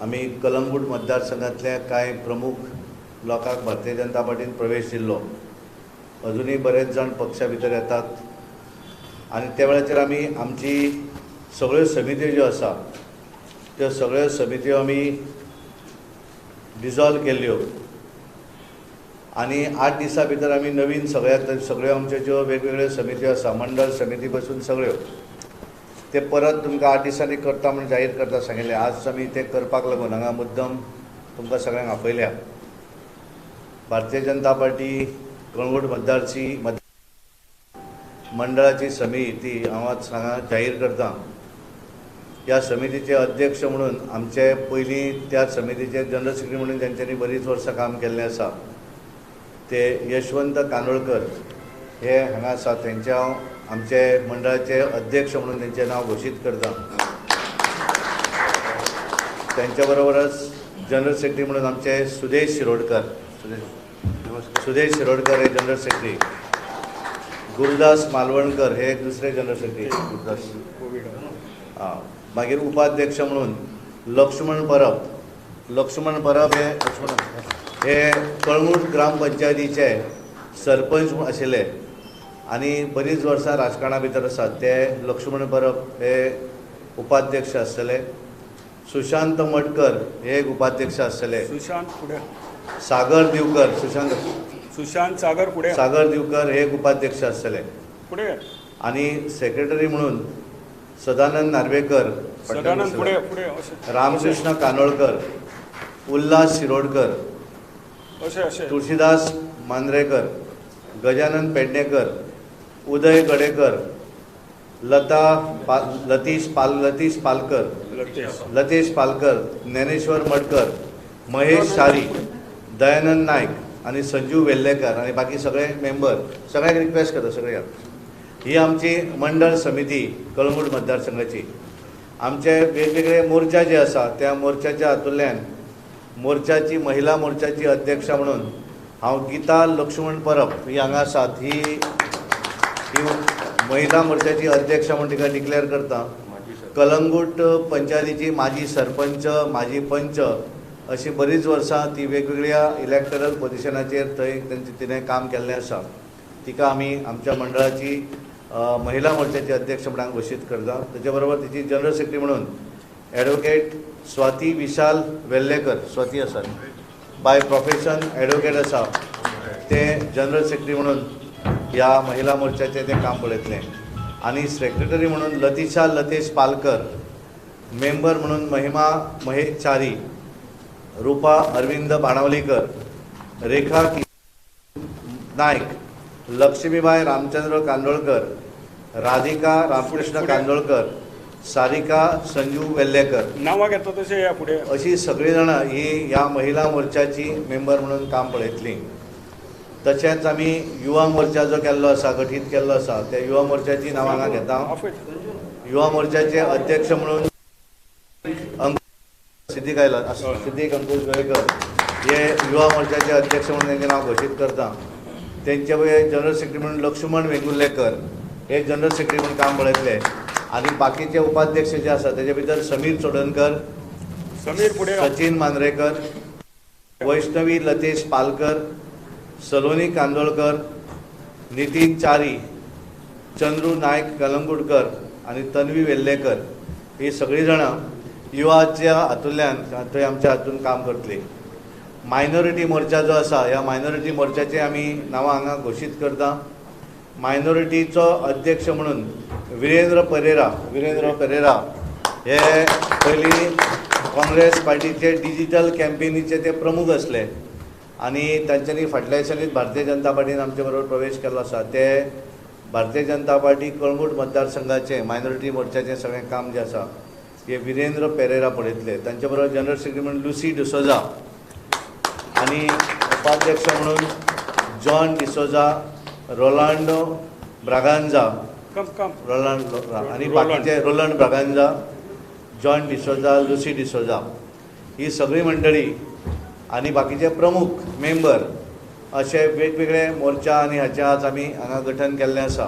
आमी कलंगूट मतदारसंघातल्या कांय प्रमुख लोकांक भारतीय जनता पार्टीन प्रवेश दिल्लो. अजुनूय बरेच जाण पक्षा भितर येतात आनी त्या वेळाचेर आमी आमची सगळ्यो समित्यो ज्यो आसा त्यो सगळ्यो समित्यो आमी डिजॉल्व केल्ल्यो आनी 8 दिसां भितर आमी नवीन सगळ्यो आमच्यो ज्यो वेगवेगळ्यो समित्यो आसा मंडळ समिती पासून सगळ्यो ते परत तुमकां 8 दिसांनी करता म्हणून जाहीर करता सांगिल्लें. आज आमी ते करपाक लागून हांगा मुद्दम तुमकां सगळ्यांक आपयल्या. भारतीय जनता पार्टी कळंगूट मतदारची मंडळाची समिती हांव आज हांगा जाहीर करता. ह्या समितीचे अध्यक्ष म्हणून आमचे पयलीं त्या समितीचे जनरल सेक्रेटरी म्हणून तांच्यांनी बरीच वर्सां काम केल्लें आसा ते यशवंत कानोळकर हे हांगा आसा. तेंचे हांव आमचे मंडळाचे अध्यक्ष म्हणून तेंचें नांव घोशीत करता. तेंच्या बरोबरच जनरल सेक्रेटरी म्हणून आमचे सुदेश शिरोडकर हे जनरल सेक्रेटरी, गुरुदास मालवणकर हे दुसरे जनरल सेक्रेटरी. मागीर उपाध्यक्ष म्हणून लक्ष्मण परब हे कळंगूट ग्रामपंचायतीचे सरपंच आशिल्ले आनी बरीच वर्सां राजकारणा भितर आसात. ते लक्ष्मण परब हे उपाध्यक्ष आसतले. सुशांत मडकर हे एक उपाध्यक्ष आसतले. सागर दिवकर हे एक उपाध्यक्ष आसतले. आनी सेक्रेटरी म्हणून सदानंद नार्वेकर, रामकृष्ण कानोळकर, उल्हास शिरोडकर, तुळशीदास मांद्रेकर, गजानन पेडणेकर, उदय गडेकर, लतीश पालकर, ज्ञानेश्वर मडकर, महेश शारी, दयानंद नायक आणि संजू वेल्लेकर आणि बाकी सगळे मेंबर. सगळ्यांक रिक्वेस्ट करता सगळ्यांक ही आमची मंडळ समिती कळंगूट मतदारसंघाची. आमचे वेगवेगळे मोर्चा जे आसा त्या मोर्चाच्या हातूंतल्यान मोर्चाची महिला मोर्चाची अध्यक्षा म्हणून हांव गीता लक्ष्मण परब ही हांगा आसात. ही महिला मोर्चाची अध्यक्षा म्हणून तिका डिक्लेअर करता. कलंगूट पंचायतीची माजी सरपंच, माजी पंच अशी बरीच वर्सां ती वेगवेगळ्या इलेक्टरल पोजिशनाचेर थंय तिणें काम केल्लें आसा. तिका आमी आमच्या मंडळाची महिला मोर्चाची अध्यक्ष म्हणून घोशीत करता. तेच्या बरोबर तिची जनरल सेक्रेटरी म्हणून ॲडवोकेट स्वाती विशाल वेल्लेकर, स्वाती आसात, बाय प्रोफेशन ॲडवोकेट आसा, ते जनरल सेक्रेटरी म्हणून ह्या महिला मोर्चाचे ते काम पळयतले. आनी सेक्रेटरी म्हणून लतिशा लतेश पालकर, मेंबर म्हणून महिमा महेश चारी, रूपा अरविंद बाणावलीकर, रेखा नायक, लक्ष्मीबाई रामचंद्र कांदोळकर, राधिका रामकृष्ण कांदोळकर, सारिका संजू वेल्लेकर नांवां घेता तशें या फुडें अशी सगळीं जाणां ही ह्या महिला मोर्चाची मेंबर म्हणून काम पळयतलीं. तशेंच आमी युवा मोर्चा जो केल्लो आसा, गठीत केल्लो आसा, त्या युवा मोर्चाची नांवां हांगा घेता. युवा मोर्चाचे अध्यक्ष म्हणून सिद्धीक अंकुश गोयेकर हे युवा मोर्चाचे अध्यक्ष म्हणून तेंचें नांव घोशीत करता. तेंचे वयर जनरल सेक्रेटरी म्हणून लक्ष्मण वेंगुर्लेकर हे जनरल सेक्रेटरी म्हणून काम पळयतले. आनी बाकीचे उपाध्यक्ष जे आसा तेजे भितर समीर चोडणकर, सचिन मांद्रेकर, वैष्णवी लतेश पालकर, सलोनी कांदोळकर, नितीन चारी, चंद्रू नायक कलंगूटकर आणि तन्वी वेल्लेकर ही सगळीं जाणां युवाच्या हातूंतल्यान थंय आमच्या हातून काम करतली. मायनॉरिटी मोर्चा जो आसा ह्या मायनॉरिटी मोर्चाचे आमी नांवां हांगा घोशीत करता. मायनॉरिटीचो अध्यक्ष म्हणून वीरेंद्र पेरेरा हे पयलीं काँग्रेस पार्टीचे डिजिटल कॅम्पेनीचे ते प्रमुख आसले आनी तांच्यांनी फाटल्या दिसांनीच भारतीय जनता पार्टीन आमचे बरोबर प्रवेश केल्लो आसा. ते भारतीय जनता पार्टी कळंगूट मतदारसंघाचे मायनॉरिटी मोर्चाचें सगळें काम जें आसा हे वीरेंद्र पेरेरा पळयतले. तांचे बरोबर जनरल सेक्रेटरी म्हणून लुसी डिसोजा आनी उपाध्यक्ष म्हणून जॉन डिसोजा, रोलांडो ब्रागांजा आनी बाकीचे रोलंड ब्रागांजा, जॉन डिसोजा, लुसी डिसोजा ही सगळी मंडळी आनी बाकीचे प्रमुख मेंबर असे वेगवेगळे मोर्चा आनी हाचे आज आमी हांगा गठन केल्लें आसा.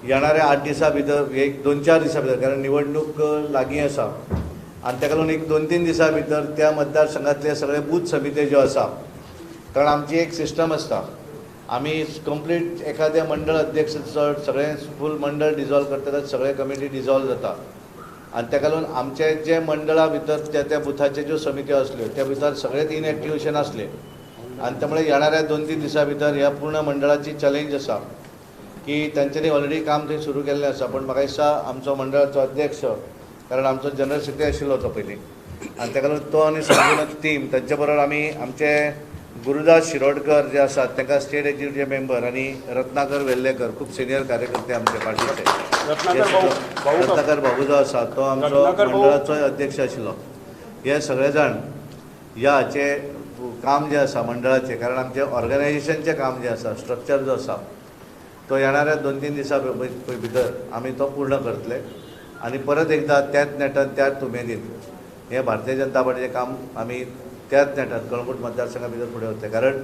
येणाऱ्या 8 दिसां भितर, एक 2-4 दिसां भितर, कारण निवडणूक लागीं आसा, आनी ताका लागून एक 2-3 दिसां भितर त्या मतदारसंघातले सगळे बूथ समिती ज्यो आसा, कारण आमची एक सिस्टम आसता, आमी कंप्लीट एखाद्या मंडळ अध्यक्ष सगळें फूल मंडळ डिजॉल्व करतकच सगळे कमिटी डिजॉल्व जाता आनी ताका लागून आमचे जे मंडळा भितर त्या बुथाचे ज्यो समित्यो आसल्यो त्या भितर सगळेच इनएक्टिवेशन आसले आनी त्यामुळे येणाऱ्या 2-3 दिसां भितर ह्या पूर्ण मंडळाची चॅलेंज आसा की तांच्यांनी ऑलरेडी काम थंय सुरू केल्लें आसा, पण म्हाका दिसता आमचो मंडळाचो अध्यक्ष, कारण आमचो जनरल सेक्रेटरी आशिल्लो तो पयलीं, आनी ताका लागून तो आनी संपूर्ण टीम तांचे बरोबर आमी आमचे गुरुदास शिरोडकर जे आसात तांकां स्टेट एक्झिक्युटिव्ह मेंबर आनी रत्नाकर वेल्लेकर खूब सिनियर कार्यकर्ते आमचे पार्टीचे, रत्नाकर बाबू जो आसा तो आमचो मंडळाचो अध्यक्ष आशिल्लो, हे सगळे जाण ह्या हाचे काम जे आसा मंडळाचें, कारण आमचे ऑर्गनायझेशनचें काम जे आसा, स्ट्रक्चर जो आसा तो येणाऱ्या 2-3 दिसां भितर आमी तो पूर्ण करतले आनी परत एकदां त्याच नेटान त्याच उमेदीन हे भारतीय जनता पार्टीचें काम आमी त्याच नेटान कळंगूट मतदारसंघा भितर फुडें वतले, कारण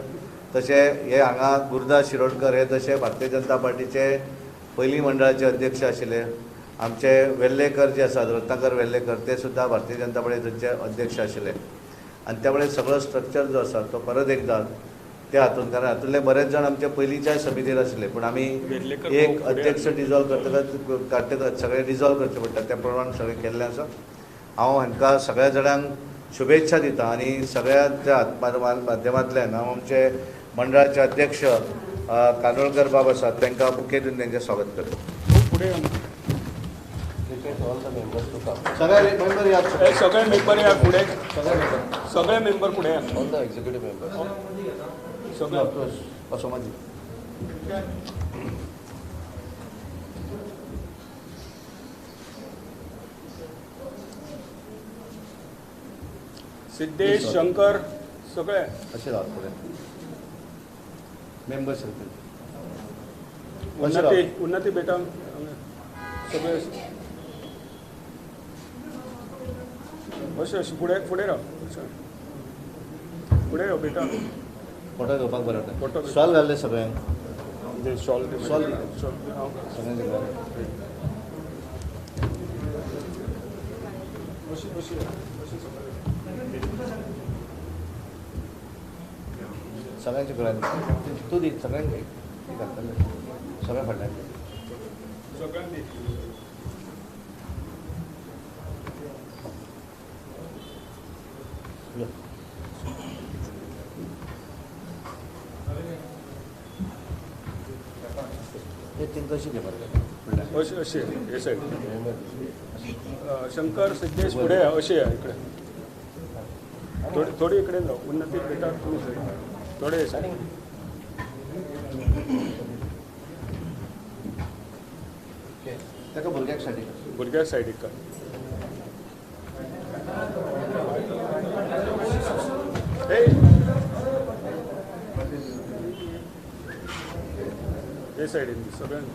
तशें हे हांगा गुरुदास शिरोडकर हे तशे भारतीय जनता पार्टीचे पयलीं मंडळाचे अध्यक्ष आशिल्ले, आमचे वेल्लेकर जे आसात रत्नाकर वेल्लेकर ते सुद्दां भारतीय जनता पार्टीचे अध्यक्ष आशिल्ले आनी त्यामुळे सगळो स्ट्रक्चर जो आसा तो परत एकदां त्या हातून, कारण हातूंतले बरेच जाण आमचे पयलींच्या समितीर आशिल्ले, पण आमी एक अध्यक्ष डिजॉल्व करतकच सगळे डिजॉल्व करचे पडटा, त्या प्रमाण सगळें केल्लें आसा। हांव हांकां सगळ्या जाणांक शुभेच्छा दिता आनी सगळ्या माध्यमांतल्यान हांव आमचे मंडळाचे अध्यक्ष कानोळकर बाब आसात तांकां बुके दिवन तांचें स्वागत करता। सगळे मेंबर या फुडें, सगळे मेंबर फुडें एक्झिक्युटिव्ह मेंबर सगळे असो माजी सिद्धेश शंकर सगळे अशें रावत फुडें मेंबर सर्कल उन्नती बेटा सगळे अशें फुडें राव बेटा फोटो घेवपाक बरें वाटता, शॉल घाल्ले सगळ्यांक शॉल सगळ्यांचे सगळ्यांचे गळ्यांत तूं दी सगळ्यांक घालतले सगळ्या फाटल्यान कशी घेवपाक अशें हे सायड शंकर सिद्धेश फुडें अशें इकडे थोडी इकडे जाऊ उन्नती बेटा थोडे ताका भुरग्याक सायडीक कर हे सायडीन सगळ्यांक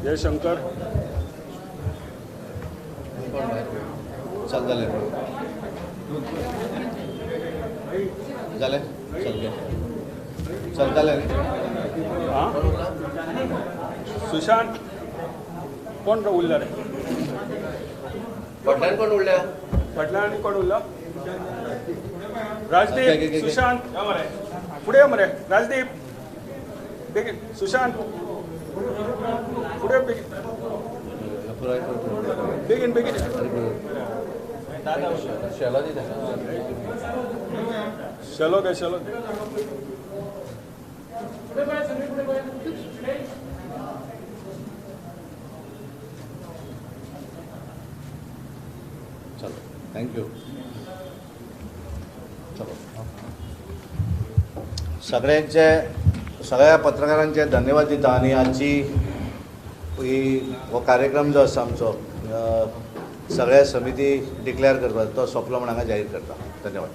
हे शंकर चल जालें चलतालें हां सुशांत कोण उरला रे फाटल्यान कोण उरल्या फाटल्यान आनी कोण उरला राजदीप सुशांत फुडें यो मरे राजदीप बेगीन सुशांत फुडें बेगीन बेगीन शेलो दे चलो थँक्यू चलो सगळ्या पत्रकारांचे धन्यवाद दिता आनी आजची हो कार्यक्रम जो आसा आमचो सगळ्या समिती डिक्लेअर करपाचो तो सोंपलो म्हण हांगा जाहीर करता। धन्यवाद।